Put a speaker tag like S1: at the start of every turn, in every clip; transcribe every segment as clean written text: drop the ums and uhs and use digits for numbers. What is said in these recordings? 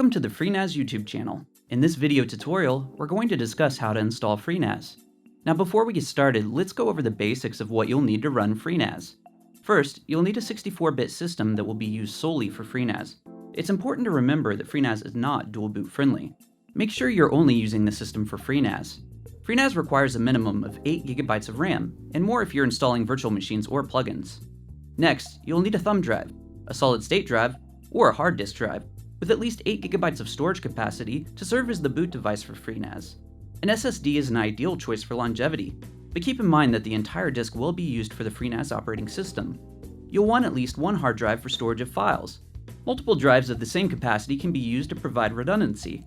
S1: Welcome to the FreeNAS YouTube channel. In this video tutorial, we're going to discuss how to install FreeNAS. Now before we get started, let's go over the basics of what you'll need to run FreeNAS. First, you'll need a 64-bit system that will be used solely for FreeNAS. It's important to remember that FreeNAS is not dual boot friendly. Make sure you're only using the system for FreeNAS. FreeNAS requires a minimum of 8 GB of RAM, and more if you're installing virtual machines or plugins. Next, you'll need a thumb drive, a solid-state drive, or a hard disk drive, with at least 8 GB of storage capacity to serve as the boot device for FreeNAS. An SSD is an ideal choice for longevity, but keep in mind that the entire disk will be used for the FreeNAS operating system. You'll want at least one hard drive for storage of files. Multiple drives of the same capacity can be used to provide redundancy.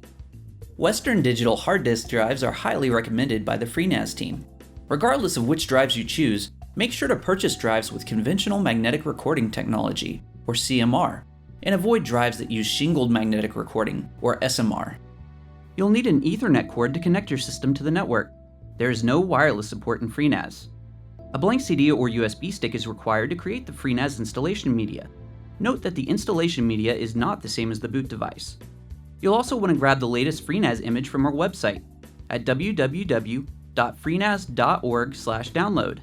S1: Western Digital hard disk drives are highly recommended by the FreeNAS team. Regardless of which drives you choose, make sure to purchase drives with conventional magnetic recording technology, or CMR, and avoid drives that use shingled magnetic recording, or SMR. You'll need an Ethernet cord to connect your system to the network. There is no wireless support in FreeNAS. A blank CD or USB stick is required to create the FreeNAS installation media. Note that the installation media is not the same as the boot device. You'll also want to grab the latest FreeNAS image from our website at www.freenas.org/download.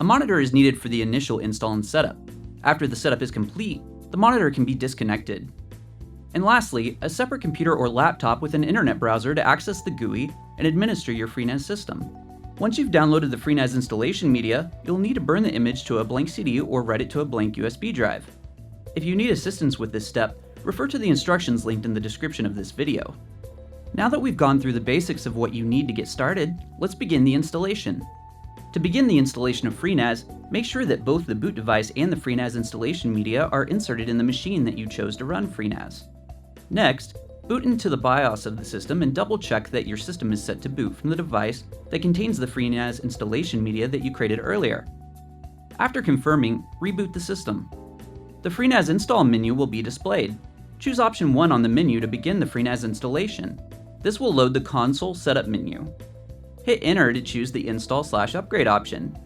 S1: A monitor is needed for the initial install and setup. After the setup is complete, the monitor can be disconnected. And lastly, a separate computer or laptop with an internet browser to access the GUI and administer your FreeNAS system. Once you've downloaded the FreeNAS installation media, you'll need to burn the image to a blank CD or write it to a blank USB drive. If you need assistance with this step, refer to the instructions linked in the description of this video. Now that we've gone through the basics of what you need to get started, let's begin the installation. To begin the installation of FreeNAS, make sure that both the boot device and the FreeNAS installation media are inserted in the machine that you chose to run FreeNAS. Next, boot into the BIOS of the system and double check that your system is set to boot from the device that contains the FreeNAS installation media that you created earlier. After confirming, reboot the system. The FreeNAS install menu will be displayed. Choose option 1 on the menu to begin the FreeNAS installation. This will load the console setup menu. Hit enter to choose the install/upgrade option.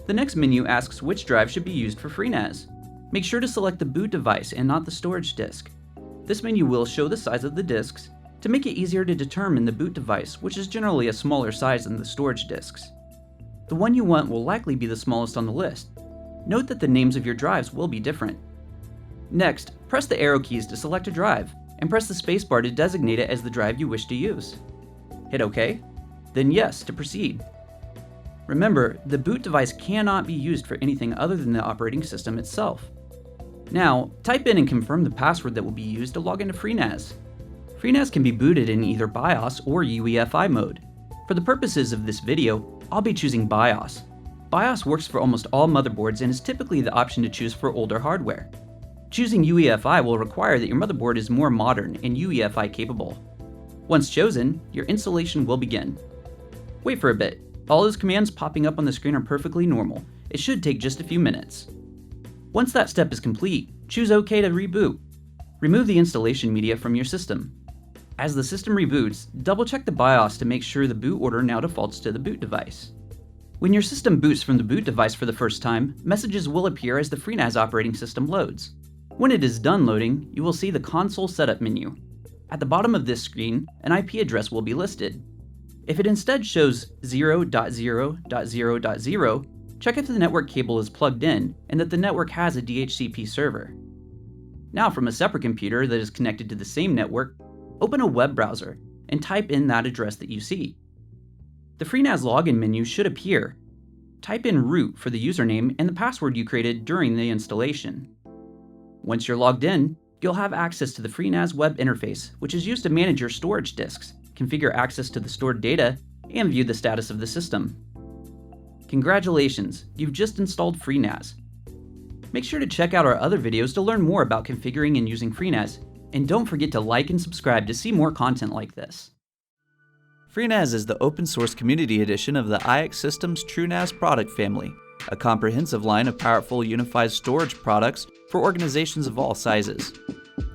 S1: The next menu asks which drive should be used for FreeNAS. Make sure to select the boot device and not the storage disk. This menu will show the size of the disks to make it easier to determine the boot device, which is generally a smaller size than the storage disks. The one you want will likely be the smallest on the list. Note that the names of your drives will be different. Next, press the arrow keys to select a drive, and press the spacebar to designate it as the drive you wish to use. Hit OK, then yes to proceed. Remember, the boot device cannot be used for anything other than the operating system itself. Now, type in and confirm the password that will be used to log into FreeNAS. FreeNAS can be booted in either BIOS or UEFI mode. For the purposes of this video, I'll be choosing BIOS. BIOS works for almost all motherboards and is typically the option to choose for older hardware. Choosing UEFI will require that your motherboard is more modern and UEFI capable. Once chosen, your installation will begin. Wait for a bit. All those commands popping up on the screen are perfectly normal. It should take just a few minutes. Once that step is complete, choose OK to reboot. Remove the installation media from your system. As the system reboots, double-check the BIOS to make sure the boot order now defaults to the boot device. When your system boots from the boot device for the first time, messages will appear as the FreeNAS operating system loads. When it is done loading, you will see the console setup menu. At the bottom of this screen, an IP address will be listed. If it instead shows 0.0.0.0, check if the network cable is plugged in and that the network has a DHCP server. Now from a separate computer that is connected to the same network, open a web browser and type in that address that you see. The FreeNAS login menu should appear. Type in root for the username and the password you created during the installation. Once you're logged in, you'll have access to the FreeNAS web interface, which is used to manage your storage disks, configure access to the stored data, and view the status of the system. Congratulations, you've just installed FreeNAS. Make sure to check out our other videos to learn more about configuring and using FreeNAS, and don't forget to like and subscribe to see more content like this. FreeNAS is the open source community edition of the IX Systems TrueNAS product family, a comprehensive line of powerful unified storage products for organizations of all sizes.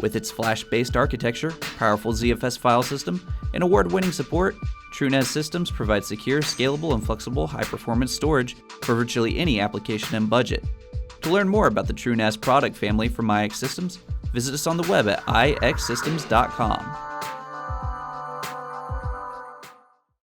S1: With its Flash-based architecture, powerful ZFS file system, and award-winning support, TrueNAS systems provide secure, scalable, and flexible high-performance storage for virtually any application and budget. To learn more about the TrueNAS product family from IX Systems, Visit us on the web at ixsystems.com.